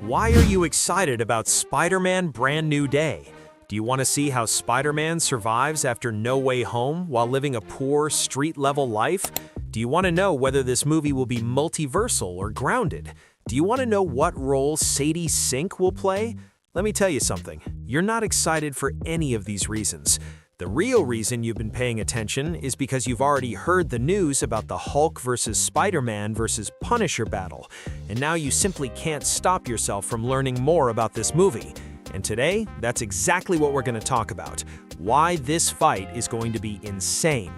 Why are you excited about Spider-Man Brand New Day? Do you want to see how Spider-Man survives after No Way Home while living a poor, street-level life? Do you want to know whether this movie will be multiversal or grounded? Do you want to know what role Sadie Sink will play? Let me tell you something. You're not excited for any of these reasons. The real reason you've been paying attention is because you've already heard the news about the Hulk versus Spider-Man versus Punisher battle, and now you simply can't stop yourself from learning more about this movie. And today, that's exactly what we're going to talk about, why this fight is going to be insane.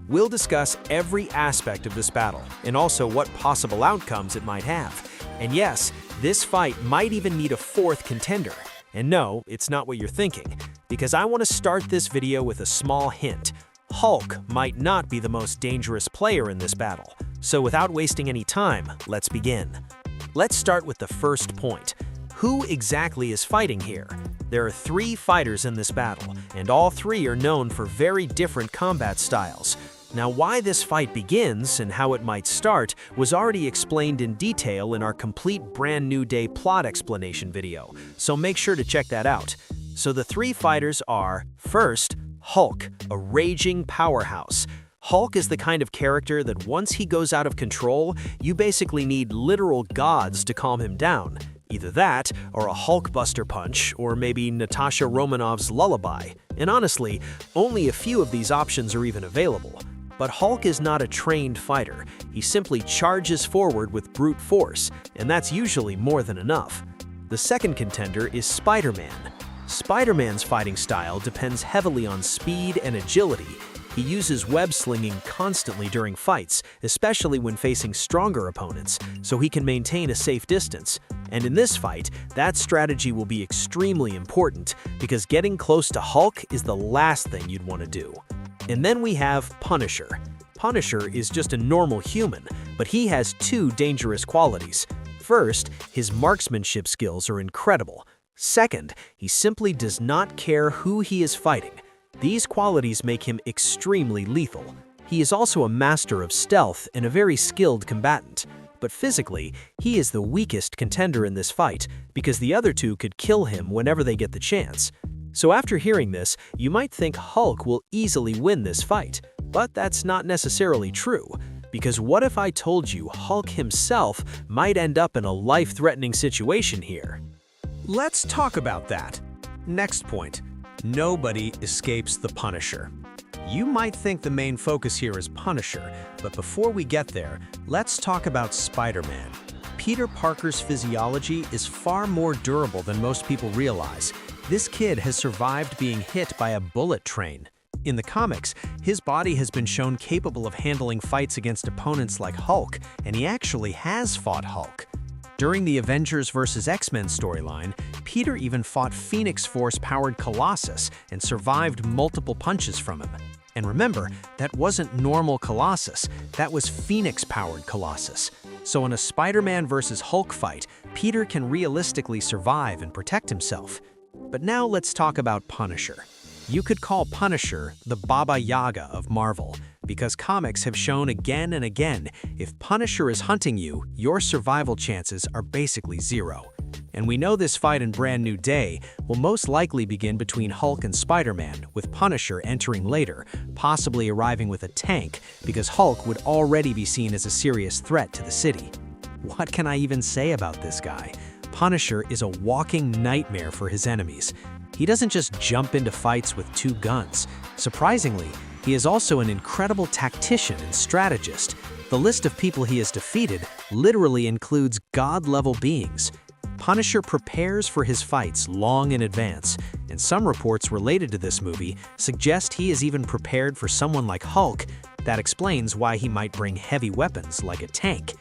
We'll discuss every aspect of this battle, and also what possible outcomes it might have. And yes, this fight might even need a fourth contender. And no, it's not what you're thinking, because I want to start this video with a small hint. Hulk might not be the most dangerous player in this battle. So without wasting any time, let's begin. Let's start with the first point. Who exactly is fighting here? There are three fighters in this battle, and all three are known for very different combat styles. Now, why this fight begins and how it might start was already explained in detail in our complete Brand New Day plot explanation video, so make sure to check that out. So the three fighters are, first, Hulk, a raging powerhouse. Hulk is the kind of character that once he goes out of control, you basically need literal gods to calm him down. Either that, or a Hulkbuster punch, or maybe Natasha Romanoff's lullaby. And honestly, only a few of these options are even available. But Hulk is not a trained fighter. He simply charges forward with brute force, and that's usually more than enough. The second contender is Spider-Man. Spider-Man's fighting style depends heavily on speed and agility. He uses web slinging constantly during fights, especially when facing stronger opponents, so he can maintain a safe distance. And in this fight, that strategy will be extremely important, because getting close to Hulk is the last thing you'd want to do. And then we have Punisher. Punisher is just a normal human, but he has two dangerous qualities. First, his marksmanship skills are incredible. Second, he simply does not care who he is fighting. These qualities make him extremely lethal. He is also a master of stealth and a very skilled combatant. But physically, he is the weakest contender in this fight because the other two could kill him whenever they get the chance. So after hearing this, you might think Hulk will easily win this fight. But that's not necessarily true. Because what if I told you Hulk himself might end up in a life-threatening situation here? Let's talk about that. Next point. Nobody escapes the Punisher. You might think the main focus here is Punisher, but before we get there, let's talk about Spider-Man. Peter Parker's physiology is far more durable than most people realize. This kid has survived being hit by a bullet train. In the comics, his body has been shown capable of handling fights against opponents like Hulk, and he actually has fought Hulk. During the Avengers vs. X-Men storyline, Peter even fought Phoenix Force-powered Colossus and survived multiple punches from him. And remember, that wasn't normal Colossus, that was Phoenix-powered Colossus. So in a Spider-Man vs. Hulk fight, Peter can realistically survive and protect himself. But now let's talk about Punisher. You could call Punisher the Baba Yaga of Marvel, because comics have shown again and again, if Punisher is hunting you, your survival chances are basically zero. And we know this fight in Brand New Day will most likely begin between Hulk and Spider-Man, with Punisher entering later, possibly arriving with a tank, because Hulk would already be seen as a serious threat to the city. What can I even say about this guy? Punisher is a walking nightmare for his enemies. He doesn't just jump into fights with two guns. Surprisingly, he is also an incredible tactician and strategist. The list of people he has defeated literally includes god-level beings. Punisher prepares for his fights long in advance, and some reports related to this movie suggest he is even prepared for someone like Hulk. That explains why he might bring heavy weapons like a tank.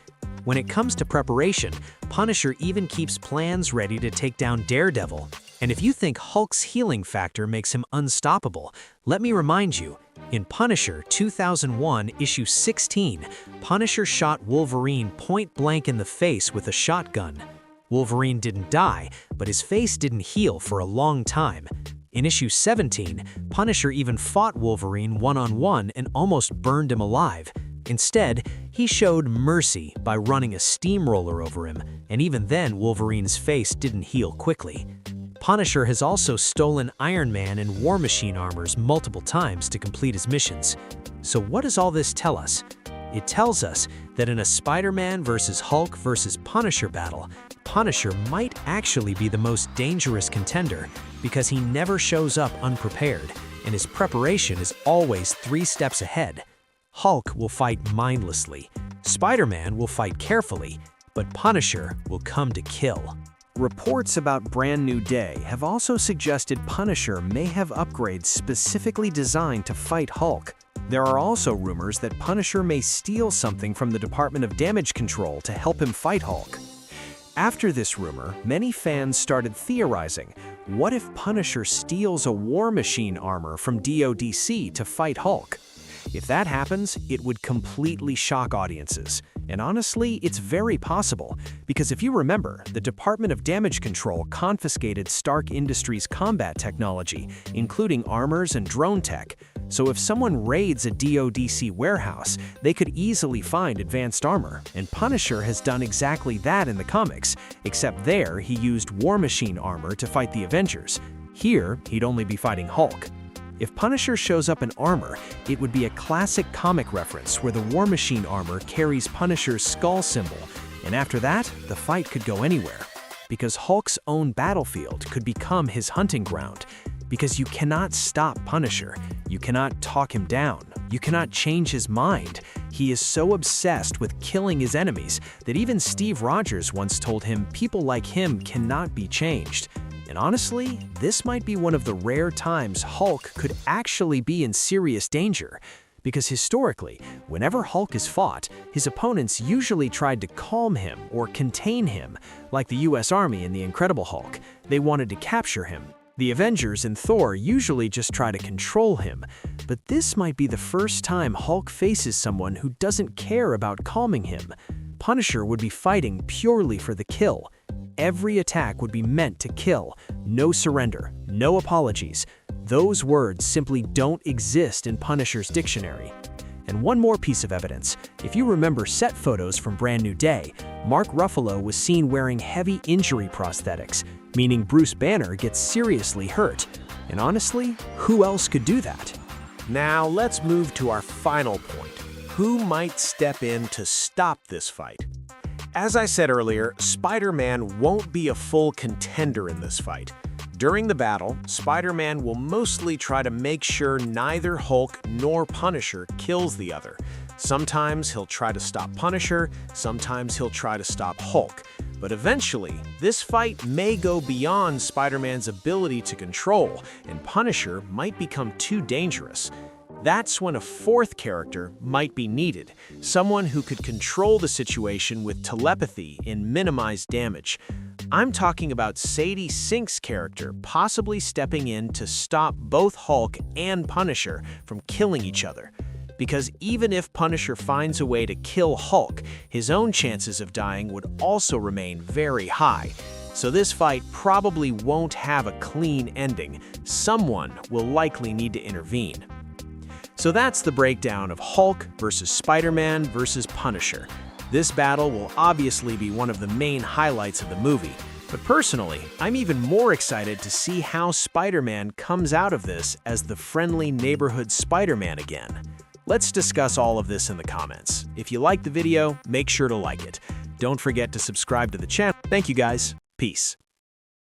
When it comes to preparation, Punisher even keeps plans ready to take down Daredevil. And if you think Hulk's healing factor makes him unstoppable, let me remind you, in Punisher 2001 issue 16, Punisher shot Wolverine point-blank in the face with a shotgun. Wolverine didn't die, but his face didn't heal for a long time. In issue 17, Punisher even fought Wolverine one-on-one and almost burned him alive. Instead, he showed mercy by running a steamroller over him, and even then Wolverine's face didn't heal quickly. Punisher has also stolen Iron Man and War Machine armors multiple times to complete his missions. So what does all this tell us? It tells us that in a Spider-Man versus Hulk versus Punisher battle, Punisher might actually be the most dangerous contender because he never shows up unprepared, and his preparation is always 3 steps ahead. Hulk will fight mindlessly, Spider-Man will fight carefully, but Punisher will come to kill. Reports about Brand New Day have also suggested Punisher may have upgrades specifically designed to fight Hulk. There are also rumors that Punisher may steal something from the Department of Damage Control to help him fight Hulk. After this rumor, many fans started theorizing, what if Punisher steals a War Machine armor from DODC to fight Hulk? If that happens, it would completely shock audiences. And honestly, it's very possible, because if you remember, the Department of Damage Control confiscated Stark Industries' combat technology, including armors and drone tech. So if someone raids a DODC warehouse, they could easily find advanced armor, and Punisher has done exactly that in the comics, except there he used War Machine armor to fight the Avengers. Here, he'd only be fighting Hulk. If Punisher shows up in armor, it would be a classic comic reference where the War Machine armor carries Punisher's skull symbol, and after that, the fight could go anywhere. Because Hulk's own battlefield could become his hunting ground. Because you cannot stop Punisher, you cannot talk him down, you cannot change his mind. He is so obsessed with killing his enemies that even Steve Rogers once told him people like him cannot be changed. And honestly, this might be one of the rare times Hulk could actually be in serious danger. Because historically, whenever Hulk is fought, his opponents usually tried to calm him or contain him. Like the US Army in The Incredible Hulk, they wanted to capture him. The Avengers and Thor usually just try to control him. But this might be the first time Hulk faces someone who doesn't care about calming him. Punisher would be fighting purely for the kill. Every attack would be meant to kill. No surrender, no apologies. Those words simply don't exist in Punisher's dictionary. And one more piece of evidence. If you remember set photos from Brand New Day, Mark Ruffalo was seen wearing heavy injury prosthetics, meaning Bruce Banner gets seriously hurt. And honestly, who else could do that? Now let's move to our final point. Who might step in to stop this fight? As I said earlier, Spider-Man won't be a full contender in this fight. During the battle, Spider-Man will mostly try to make sure neither Hulk nor Punisher kills the other. Sometimes he'll try to stop Punisher, sometimes he'll try to stop Hulk. But eventually, this fight may go beyond Spider-Man's ability to control, and Punisher might become too dangerous. That's when a fourth character might be needed, someone who could control the situation with telepathy and minimize damage. I'm talking about Sadie Sink's character possibly stepping in to stop both Hulk and Punisher from killing each other. Because even if Punisher finds a way to kill Hulk, his own chances of dying would also remain very high. So this fight probably won't have a clean ending. Someone will likely need to intervene. So that's the breakdown of Hulk versus Spider-Man versus Punisher. This battle will obviously be one of the main highlights of the movie, but personally, I'm even more excited to see how Spider-Man comes out of this as the friendly neighborhood Spider-Man again. Let's discuss all of this in the comments. If you liked the video, make sure to like it. Don't forget to subscribe to the channel. Thank you guys. Peace.